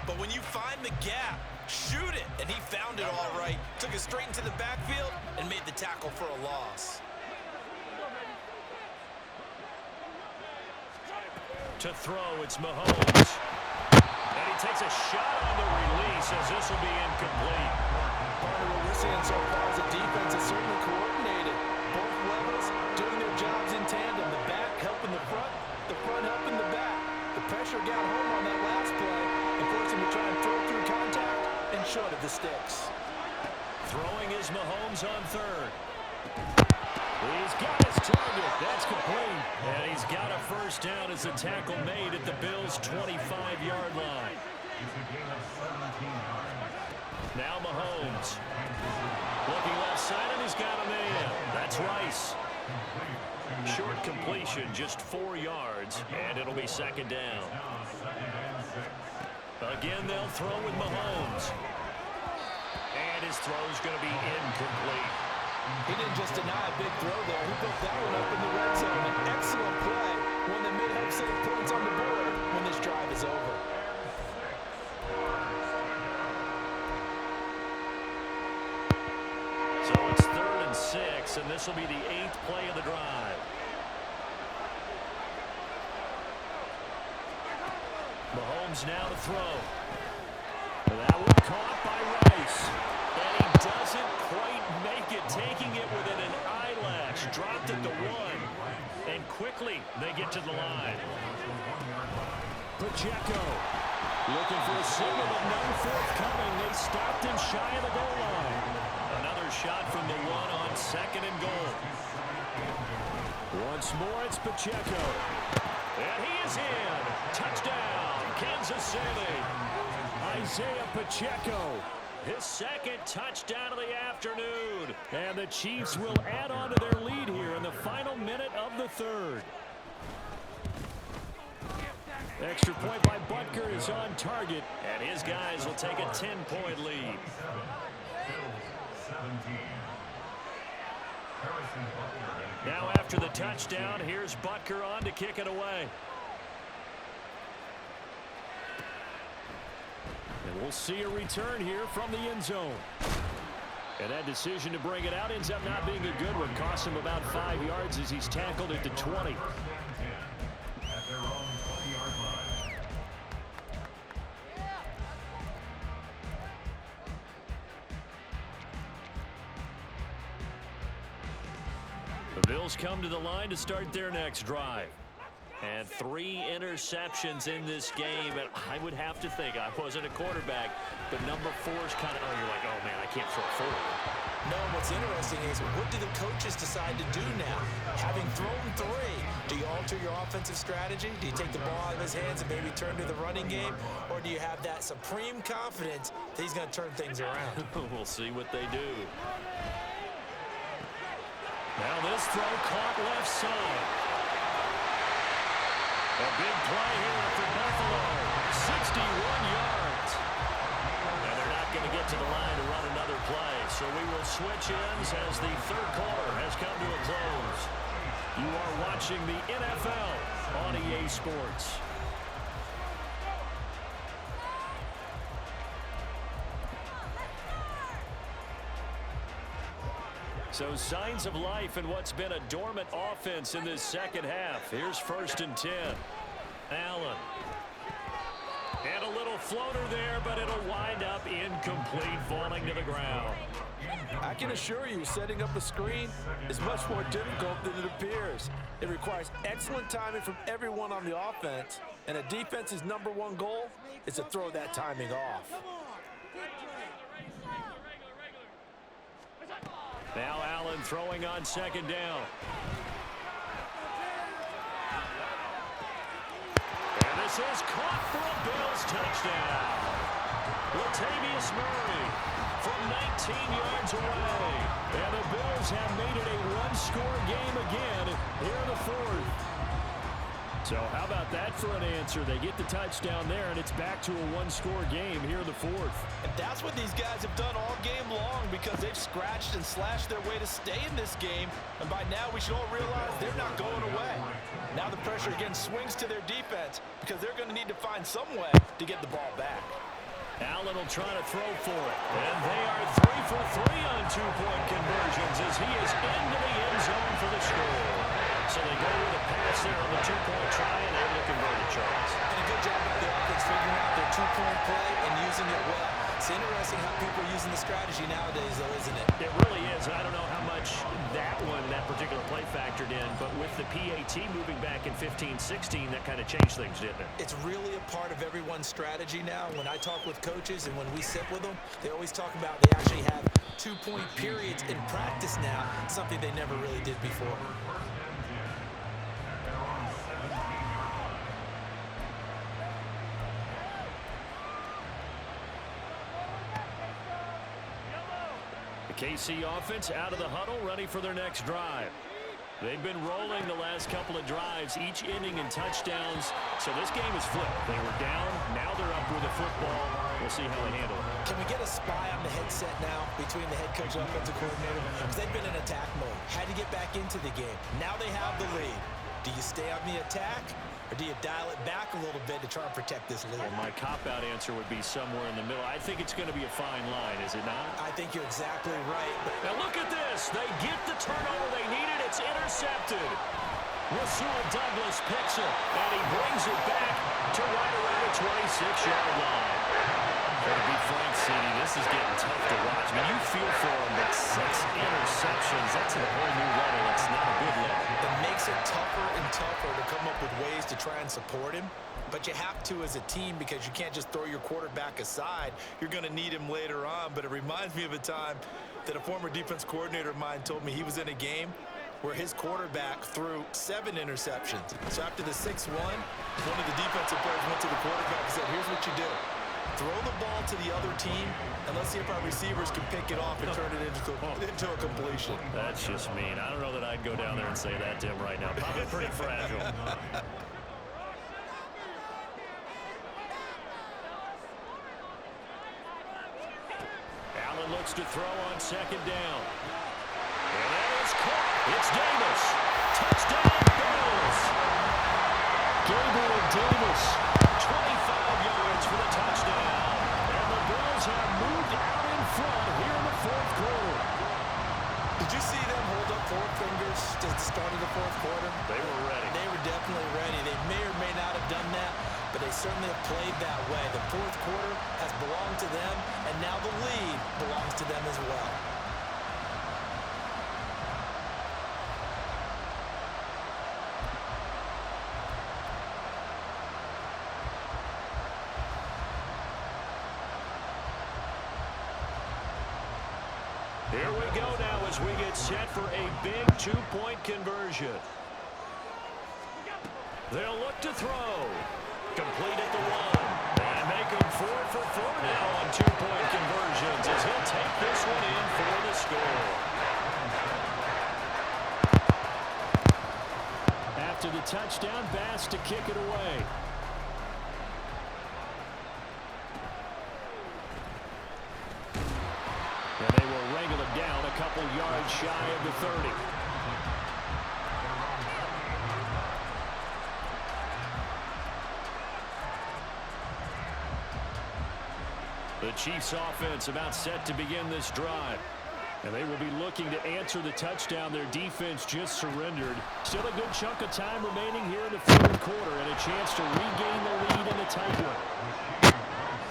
But when you find the gap, shoot it. And he found it all right. Took it straight into the backfield and made the tackle for a loss. To throw, it's Mahomes. And he takes a shot on the release as this will be incomplete. Part of what we're seeing so far is the defense is certainly coordinated. Both levels doing their jobs in tandem. The back helping the front helping the back. The pressure got home on that last play and forced him to try and throw through contact and short of the sticks. Throwing is Mahomes on 3rd. He's got his target. That's complete. And he's got a first down as the tackle made at the Bills' 25-yard line. Now Mahomes. Looking left side, and he's got a man. That's Rice. Short completion, just 4 yards, and it'll be 2nd down. Again, they'll throw with Mahomes. And his throw's going to be incomplete. He didn't just deny a big throw there. He put that one up in the red zone. An excellent play, one that may help save points on the board when this drive is over. So it's 3rd and 6, and this will be the 8th play of the drive. Mahomes now to throw. That one caught by Rice. And he doesn't quite make it, taking it within an eyelash. Dropped at the 1. And quickly they get to the line. Pacheco looking for a signal, but none forthcoming. They stopped him shy of the goal line. Another shot from the 1 on 2nd and goal. Once more, it's Pacheco. And he is in. Touchdown, Kansas City. Isaiah Pacheco, his 2nd touchdown of the afternoon. And the Chiefs will add on to their lead here in the final minute of the 3rd. Extra point by Butker is on target, and his guys will take a 10-point lead. Now after the touchdown, here's Butker on to kick it away. And we'll see a return here from the end zone. And that decision to bring it out ends up not being a good one. Costs him about 5 yards as he's tackled at the 20. The Bills come to the line to start their next drive. And 3 interceptions in this game. And I would have to think, I wasn't a quarterback, but number 4 is kind of, oh, you're like, oh, man, I can't throw forward. No, what's interesting is what do the coaches decide to do now? Having thrown 3, do you alter your offensive strategy? Do you take the ball out of his hands and maybe turn to the running game? Or do you have that supreme confidence that he's going to turn things around? We'll see what they do. Now this throw caught left side. A big play here for Buffalo. 61 yards. And they're not going to get to the line to run another play. So we will switch ends as the third quarter has come to a close. You are watching the NFL on EA Sports. So signs of life in what's been a dormant offense in this second half. Here's 1st and 10. Allen. And a little floater there, but it'll wind up incomplete, falling to the ground. I can assure you, setting up a screen is much more difficult than it appears. It requires excellent timing from everyone on the offense, and a defense's #1 goal is to throw that timing off. Now Allen throwing on 2nd down. And this is caught for a Bills touchdown. Latavius Murray from 19 yards away. And the Bills have made it a 1-score game again here in the 4th. So how about that for an answer? They get the touchdown there, and it's back to a 1-score game here in the 4th. And that's what these guys have done all game long because they've scratched and slashed their way to stay in this game. And by now, we should all realize they're not going away. Now the pressure again swings to their defense because they're going to need to find some way to get the ball back. Allen will try to throw for it. And they are 3 for 3 on 2-point conversions as he is into the end zone for the score. So they go with a pass there on the 2-point try and able to convert it, Charles. And a good job by the offense figuring out their 2-point play and using it well. It's interesting how people are using the strategy nowadays, though, isn't it? It really is. I don't know how much that particular play factored in, but with the PAT moving back in 15-16, that kind of changed things, didn't it? It's really a part of everyone's strategy now. When I talk with coaches and when we sit with them, they always talk about they actually have 2-point periods in practice now, something they never really did before. KC offense out of the huddle, ready for their next drive. They've been rolling the last couple of drives, each inning in touchdowns. So this game is flipped. They were down, now they're up with the football. We'll see how they handle it. Can we get a spy on the headset now between the head coach and offensive coordinator? Because they've been in attack mode. Had to get back into the game. Now they have the lead. Do you stay on the attack? Or do you dial it back a little bit to try and protect this lead? Well, my cop-out answer would be somewhere in the middle. I think it's going to be a fine line, is it not? I think you're exactly right. Now look at this. They get the turnover they needed. It's intercepted. Rasul Douglas picks it, and he brings it back to right around the 26-yard line. To be frank, CD, this is getting tough to watch. I mean, you feel for him, but 6 interceptions, that's a whole new level. It's not a good level. It makes it tougher and tougher to come up with ways to try and support him. But you have to as a team because you can't just throw your quarterback aside. You're going to need him later on. But it reminds me of a time that a former defense coordinator of mine told me he was in a game where his quarterback threw 7 interceptions. So after the 6-1, one of the defensive players went to the quarterback and said, here's what you do. Throw the ball to the other team, and let's see if our receivers can pick it off and turn it into a completion. That's just mean. I don't know that I'd go down there and say that to him right now. Probably pretty fragile. Allen looks to throw on 2nd down. And it's caught. It's Davis. Touchdown, Bills. Gabriel Davis. 25 yards for the touchdown. And the Bills have moved out in in front here in the fourth quarter. Did you see them hold up four fingers at the start of the fourth quarter? They were ready. They were definitely ready. They may or may not have done that, but they certainly have played that way. The fourth quarter has belonged to them, and now the lead belongs to them as well. Here we go now as we get set for a big two-point conversion. They'll look to throw. Complete at the one. And make him 4 for 4 now on two-point conversions as he'll take this one in for the score. After the touchdown, Bass to kick it away. And they will wrangle him down a couple yards shy of the 30. The Chiefs offense about set to begin this drive. And they will be looking to answer the touchdown their defense just surrendered. Still a good chunk of time remaining here in the fourth quarter and a chance to regain the lead in a tight one.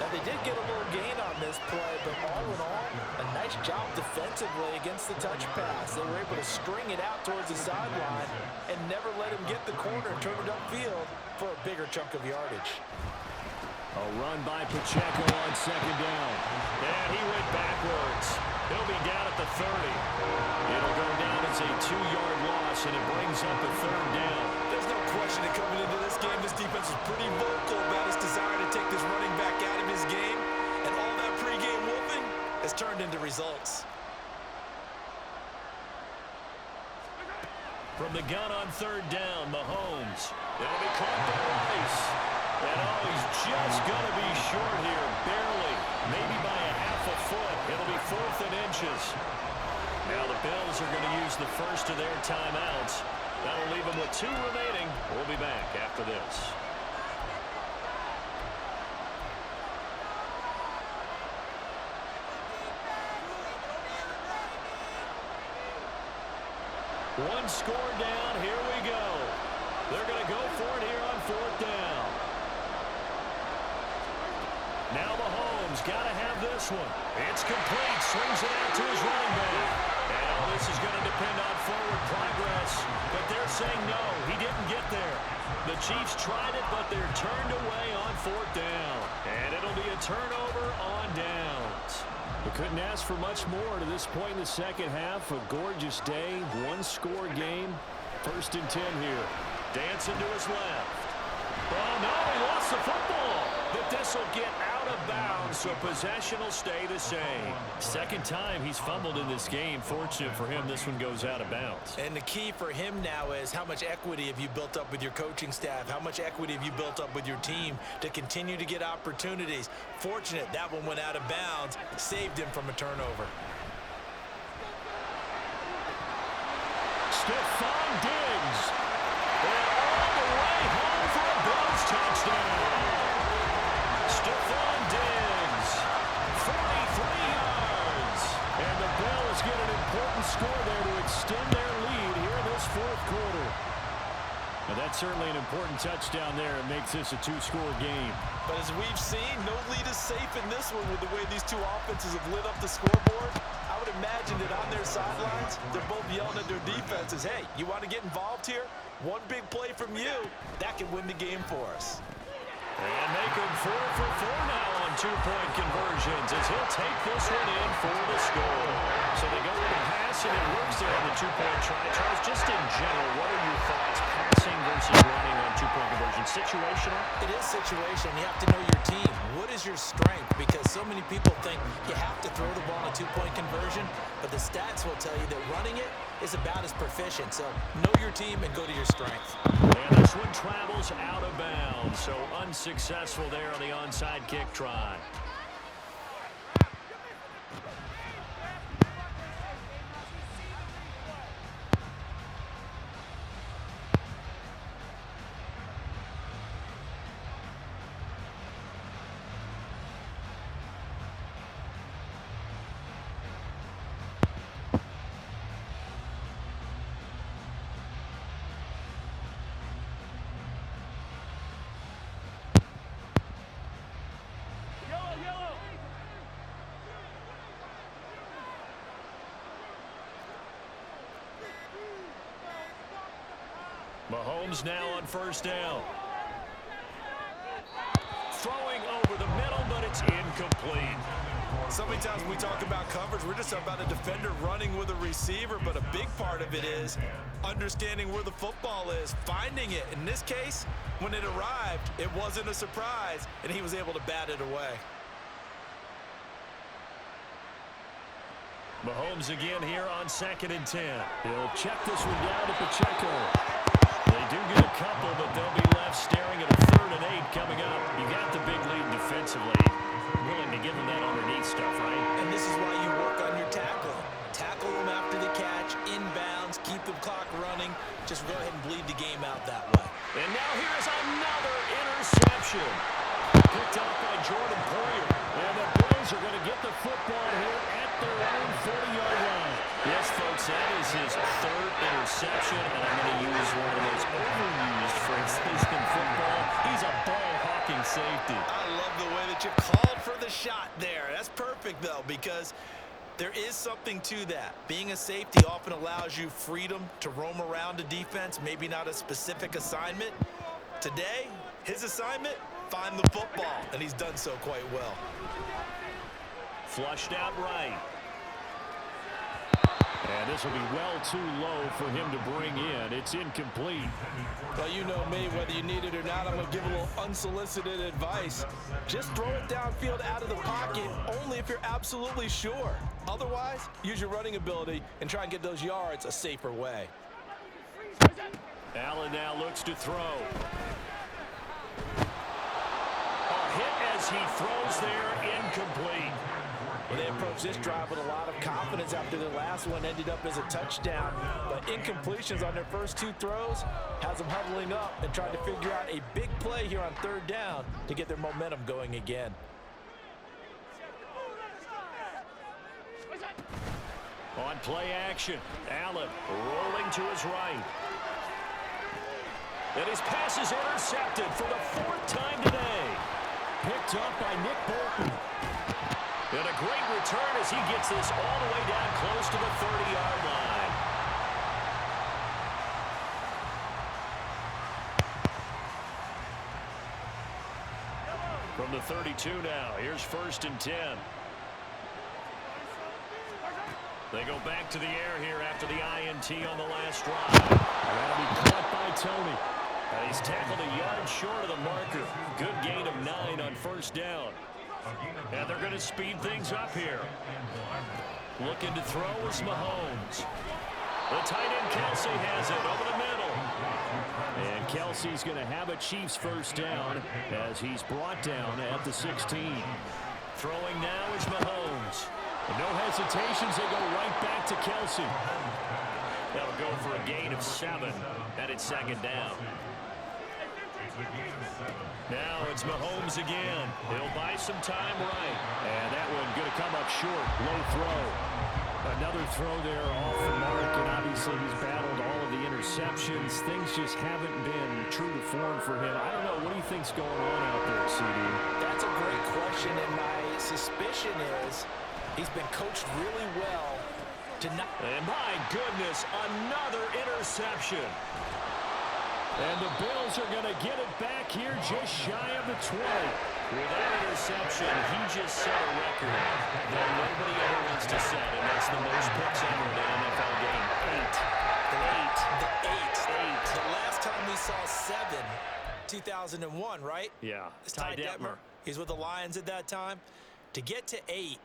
Now, they did get a little gain on this play, but all in all, a nice job defensively against the touch pass. They were able to string it out towards the sideline and never let him get the corner and turn it upfield for a bigger chunk of yardage. A run by Pacheco on second down. And he went backwards. He'll be down at the 30. It'll go down as a 2-yard loss, and it brings up a third down. There's no question that coming into this game, this defense was pretty vocal about his desire to take this running back out of his game. And all that pregame wolfing has turned into results. From the gun on third down, Mahomes. It'll be caught by Rice. And he's just going to be short here, barely. Maybe by a half a foot. It'll be 4th and inches. Now the Bills are going to use the first of their timeouts. That'll leave them with 2 remaining. We'll be back after this. One score down. Here we go. They're going to go for it here on 4th down. Now Mahomes got to have this one. It's complete. Swings it out to his running back. And all this is going to depend on forward progress. But they're saying no, he didn't get there. The Chiefs tried it, but they're turned away on 4th down. And it'll be a turnover on downs. We couldn't ask for much more to this point in the second half. A gorgeous day, one-score game. 1st and 10 here. Dancing to his left. Oh, no, he lost the football. But this will get out of bounds, so possession will stay the same. Second time he's fumbled in this game. Fortunate for him, this one goes out of bounds. And the key for him now is how much equity have you built up with your coaching staff? How much equity have you built up with your team to continue to get opportunities? Fortunate that one went out of bounds, saved him from a turnover. Stephon Diggs. And all the way home for a Bills touchdown. Stephon Diggs, 43 yards. And the Bills get an important score there to extend their lead here in this fourth quarter. And that's certainly an important touchdown there. It makes this a 2-score game. But as we've seen, no lead is safe in this one with the way these two offenses have lit up the scoreboard. I would imagine that on their sidelines, they're both yelling at their defenses, hey, you want to get involved here? One big play from you, that can win the game for us. And make him 4 for 4 now on 2-point conversions as he'll take this one in for the score. So they go with a pass and it works there on the 2-point try. Charles, just in general, what are your thoughts passing versus running on 2-point conversions? Situational? It is situational. You have to know your team. What is your strength? Because so many people think you have to throw the ball on a 2-point conversion, but the stats will tell you that running it is about as proficient. So know your team and go to your strength. And this one travels out of bounds, so unsuccessful there on the onside kick try. Mahomes now on first down. Throwing over the middle, but it's incomplete. So many times when we talk about coverage, we're just about a defender running with a receiver, but a big part of it is understanding where the football is, finding it. In this case, when it arrived, it wasn't a surprise, and he was able to bat it away. Mahomes again here on 2nd and 10. He'll check this one down to Pacheco. They do get a couple, but they'll be left staring at a 3rd and 8 coming up. You got the big lead defensively. Willing to give them that underneath stuff, right? And this is why you work on your tackle. Tackle them after the catch, inbounds, keep the clock running. Just go ahead and bleed the game out that way. And now here's another interception. Picked up by Jordan Poyer. And the Bills are going to get the football here at their own 40-yard line. Yes, folks, that is his 3rd interception, and I'm going to use one of those overused phrases in football. He's a ball-hawking safety. I love the way that you called for the shot there. That's perfect, though, because there is something to that. Being a safety often allows you freedom to roam around a defense, maybe not a specific assignment. Today, his assignment, find the football, and he's done so quite well. Flushed out right. And this will be well too low for him to bring in. It's incomplete. Well, you know me, whether you need it or not, I'm going to give a little unsolicited advice. Just throw it downfield out of the pocket only if you're absolutely sure. Otherwise, use your running ability and try and get those yards a safer way. Allen now looks to throw. A hit as he throws there, incomplete. Well, they approached this drive with a lot of confidence after their last one ended up as a touchdown. But incompletions on their first 2 throws has them huddling up and trying to figure out a big play here on 3rd down to get their momentum going again. On play action, Allen rolling to his right. And his pass is intercepted for the 4th time today. Picked up by Nick Bolton. And a great return as he gets this all the way down close to the 30-yard line. From the 32 now, here's 1st and 10. They go back to the air here after the INT on the last drive. That'll be caught by Tony. And he's tackled a yard short of the marker. Good gain of 9 on 1st down. And they're going to speed things up here. Looking to throw is Mahomes. The tight end Kelsey has it over the middle. And Kelsey's going to have a Chiefs 1st down as he's brought down at the 16. Throwing now is Mahomes. No hesitations, they go right back to Kelsey. That'll go for a gain of 7, and it's 2nd down. Now it's Mahomes again. He'll buy some time right. And that one going to come up short. Low throw. Another throw there off the mark, and obviously he's battled all of the interceptions. Things just haven't been true to form for him. I don't know. What do you think's going on out there, CD? That's a great question, and my suspicion is he's been coached really well to not. And my goodness, another interception. And the Bills are going to get it back here just shy of the 20. With that interception, he just set a record that nobody ever wants to set, and that's the most picks ever in an NFL game. 8. The last time we saw 7, 2001, right? Yeah. It's Ty Detmer. He's with the Lions at that time. To get to 8,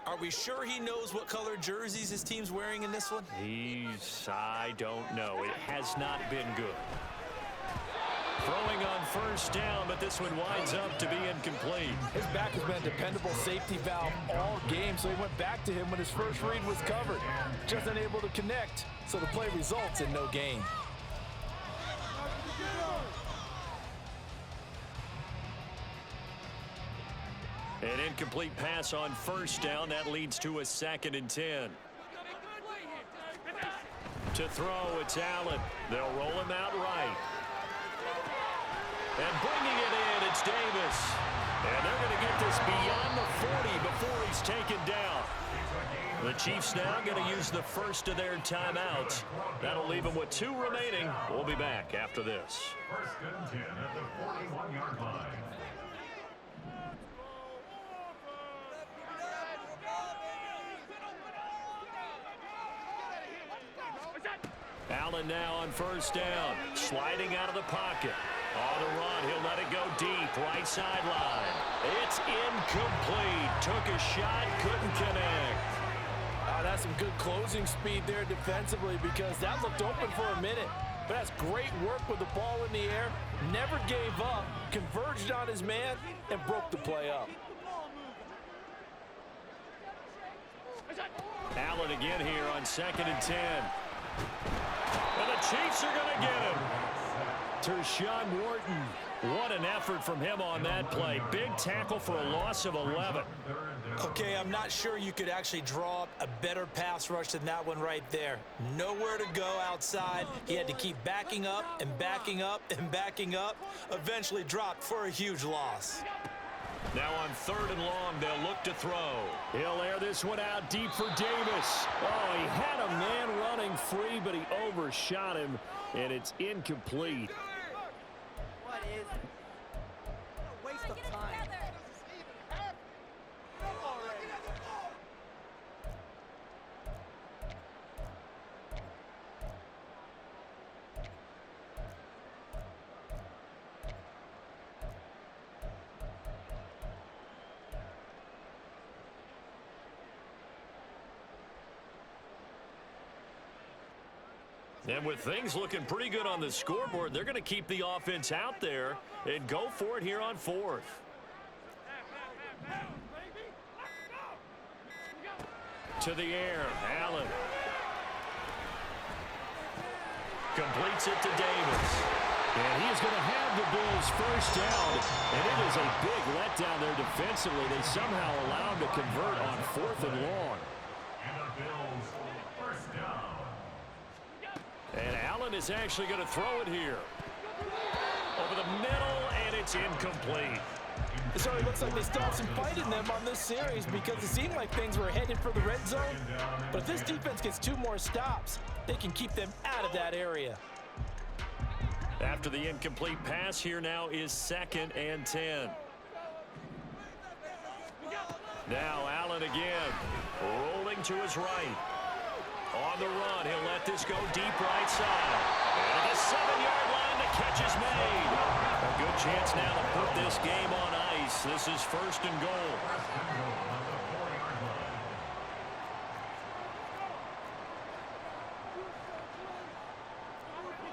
are we sure he knows what color jerseys his team's wearing in this one? I don't know. It has not been good. Throwing on 1st down, but this one winds up to be incomplete. His back has been a dependable safety valve all game, so he went back to him when his first read was covered. Just unable to connect, so the play results in no gain. An incomplete pass on 1st down. That leads to a 2nd and 10. To throw, it's Allen. They'll roll him out right. And bringing it in, it's Davis. And they're going to get this beyond the 40 before he's taken down. The Chiefs now going to use the first of their timeouts. That'll leave them with 2 remaining. We'll be back after this. First and 10 at the 41-yard line. Allen now on first down. Sliding out of the pocket. On the run, he'll let it go deep. Right sideline. It's incomplete. Took a shot, couldn't connect. That's some good closing speed there defensively because that looked open for a minute. But that's great work with the ball in the air. Never gave up. Converged on his man and broke the play up. Allen again here on 2nd and 10. And the Chiefs are going to get him. Tershawn Wharton. What an effort from him on that play. Big tackle for a loss of 11. Okay, I'm not sure you could actually draw up a better pass rush than that one right there. Nowhere to go outside. He had to keep backing up and backing up and backing up. Eventually dropped for a huge loss. Now on 3rd and long, they'll look to throw. He'll air this one out deep for Davis. Oh, he had a man running free, but he overshot him, and it's incomplete. What is it? A waste of time. And with things looking pretty good on the scoreboard, they're going to keep the offense out there and go for it here on 4th. To the air, Allen. Completes it to Davis. And he is going to have the Bills first down. And it is a big letdown there defensively. They somehow allow him to convert on 4th and long. And the Bills first down. And Allen is actually going to throw it here. Over the middle, and it's incomplete. So it looks like they still have some fight in them on this series because it seemed like things were headed for the red zone. But if this defense gets 2 more stops, they can keep them out of that area. After the incomplete pass, here now is 2nd and 10. Now Allen again, rolling to his right. On the run, he'll let this go deep right side. And at the 7-yard line, the catch is made. A good chance now to put this game on ice. This is 1st and goal.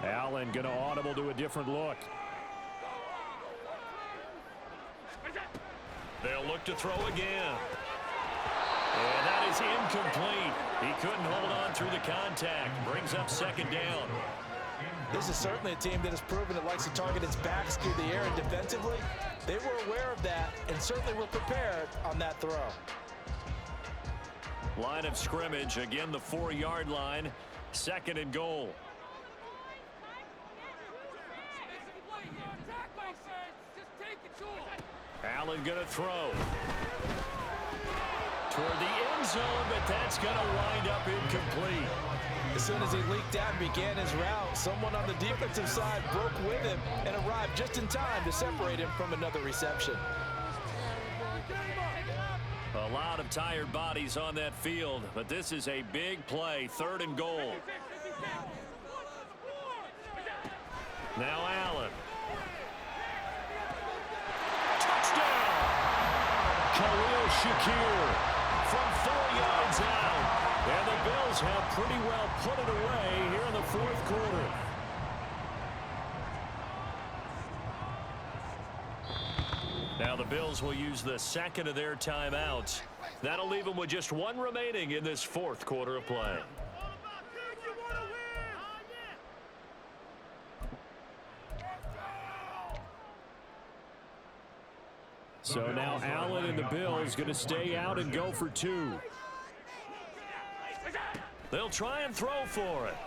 Allen going to audible to a different look. They'll look to throw again. And that is incomplete. He couldn't hold on through the contact. Brings up 2nd down. This is certainly a team that has proven it likes to target its backs through the air and defensively. They were aware of that and certainly were prepared on that throw. Line of scrimmage, again the 4-yard line. 2nd and goal. Allen going to throw. Toward the end zone, but that's going to wind up incomplete. As soon as he leaked out and began his route, someone on the defensive side broke with him and arrived just in time to separate him from another reception. A lot of tired bodies on that field, but this is a big play. 3rd and goal. Now Allen. Touchdown! Khalil Shakir from 4 yards out. And the Bills have pretty well put it away here in the 4th quarter. Now the Bills will use the 2nd of their timeouts. That'll leave them with just 1 remaining in this 4th quarter of play. So now Allen and the Bills going to stay out and go for 2. They'll try and throw for it.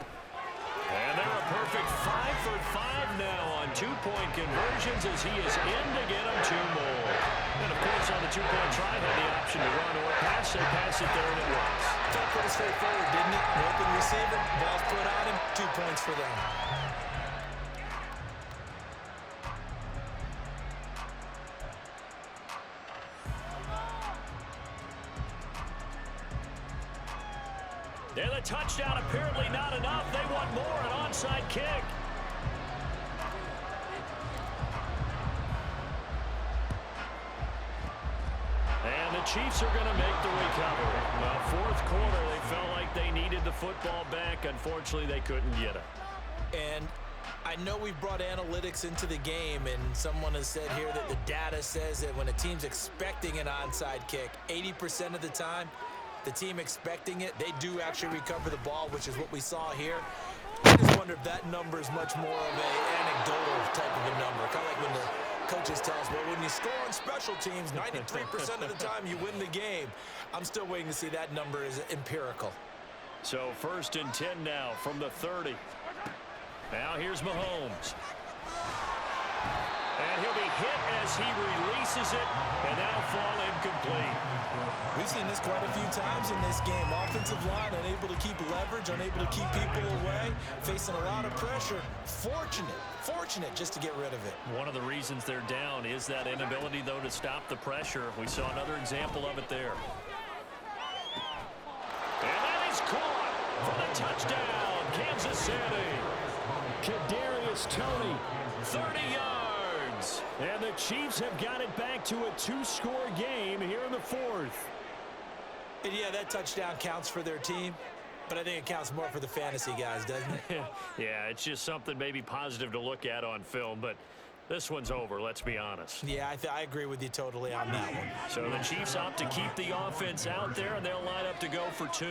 And they're a perfect 5 for 5 now on 2-point conversions as he is in to get them 2 more. And, of course, on the 2-point try, had the option to run or pass. They pass it there, and it works. Felt pretty straightforward, didn't it? An open receiver, ball's put on him, 2 points for them. And the touchdown apparently not enough. They want more, an onside kick. And the Chiefs are going to make the recovery. Well, fourth quarter, they felt like they needed the football back. Unfortunately, they couldn't get it. And I know we've brought analytics into the game, and someone has said here that the data says that when a team's expecting an onside kick, 80% of the time, the team expecting it, they do actually recover the ball, which is what we saw here. I just wonder if that number is much more of an anecdotal type of a number. Kind of like when the coaches tell us, well, when you score on special teams, 93% of the time you win the game. I'm still waiting to see that number is empirical. So 1st and 10 now from the 30. Now here's Mahomes. And he'll be hit as he releases it, and that'll fall incomplete. We've seen this quite a few times in this game. Offensive line unable to keep leverage, unable to keep people away, facing a lot of pressure. Fortunate just to get rid of it. One of the reasons they're down is that inability, though, to stop the pressure. We saw another example of it there. And that is caught for the touchdown, Kansas City. Kadarius Toney, 30 yards. And the Chiefs have got it back to a 2-score game here in the 4th. And yeah, that touchdown counts for their team, but I think it counts more for the fantasy guys, doesn't it? Yeah, it's just something maybe positive to look at on film, but this one's over, let's be honest. Yeah, I agree with you totally on that one. So the Chiefs opt to keep the offense out there, and they'll line up to go for 2.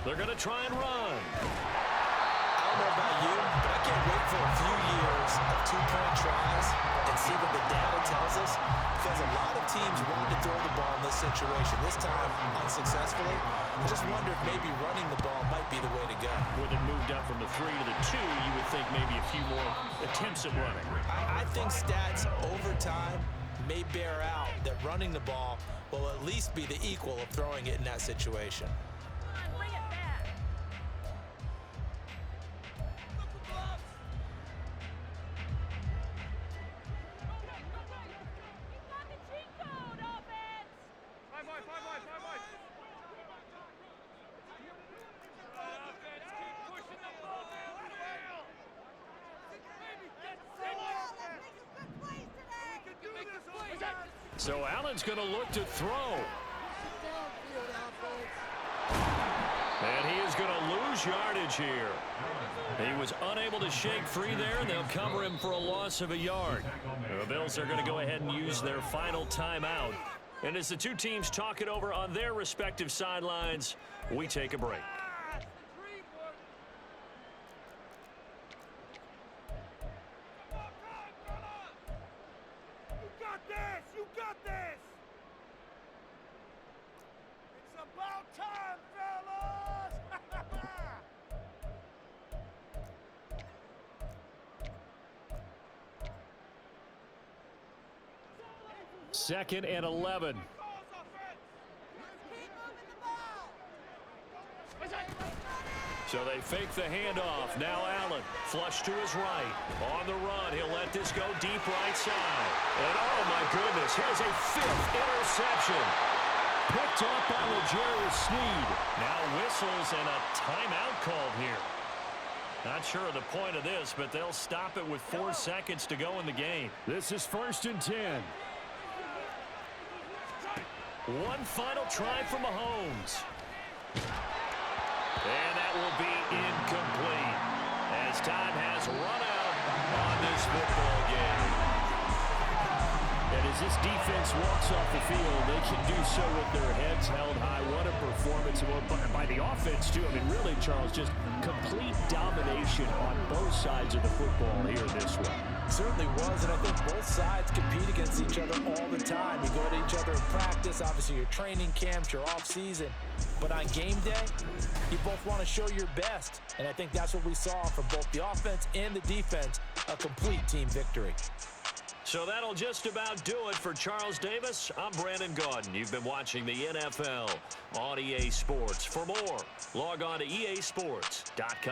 They're going to try and run. I don't know about you, but I can't wait for a few years of 2-point tries and see what the data tells us, because a lot of teams want to throw the ball in this situation. This time, unsuccessfully. I just wonder if maybe running the ball might be the way to go. With it moved up from the 3 to the 2, you would think maybe a few more attempts at running. I think stats over time may bear out that running the ball will at least be the equal of throwing it in that situation. So Allen's going to look to throw. And he is going to lose yardage here. He was unable to shake free there, and they'll cover him for a loss of a yard. The Bills are going to go ahead and use their final timeout. And as the two teams talk it over on their respective sidelines, we take a break. You got this! It's about time, fellas! 2nd and 11. So they fake the handoff. Now Allen, flush to his right. On the run, he'll let this go deep right side. And oh my goodness, here's a 5th interception. Picked off by L'Jarius Sneed. Now whistles and a timeout called here. Not sure of the point of this, but they'll stop it with 4 seconds to go in the game. This is 1st and 10. One final try for Mahomes. And that will be incomplete as time has run out on this football game. And as this defense walks off the field, they can do so with their heads held high. What a performance by the offense, too. I mean, really, Charles, just complete domination on both sides of the football here this one. Certainly was, and I think both sides compete against each other all the time. You go to each other in practice, obviously your training camps, your off-season. But on game day, you both want to show your best. And I think that's what we saw from both the offense and the defense, a complete team victory. So that'll just about do it for Charles Davis. I'm Brandon Gaudin. You've been watching the NFL on EA Sports. For more, log on to easports.com.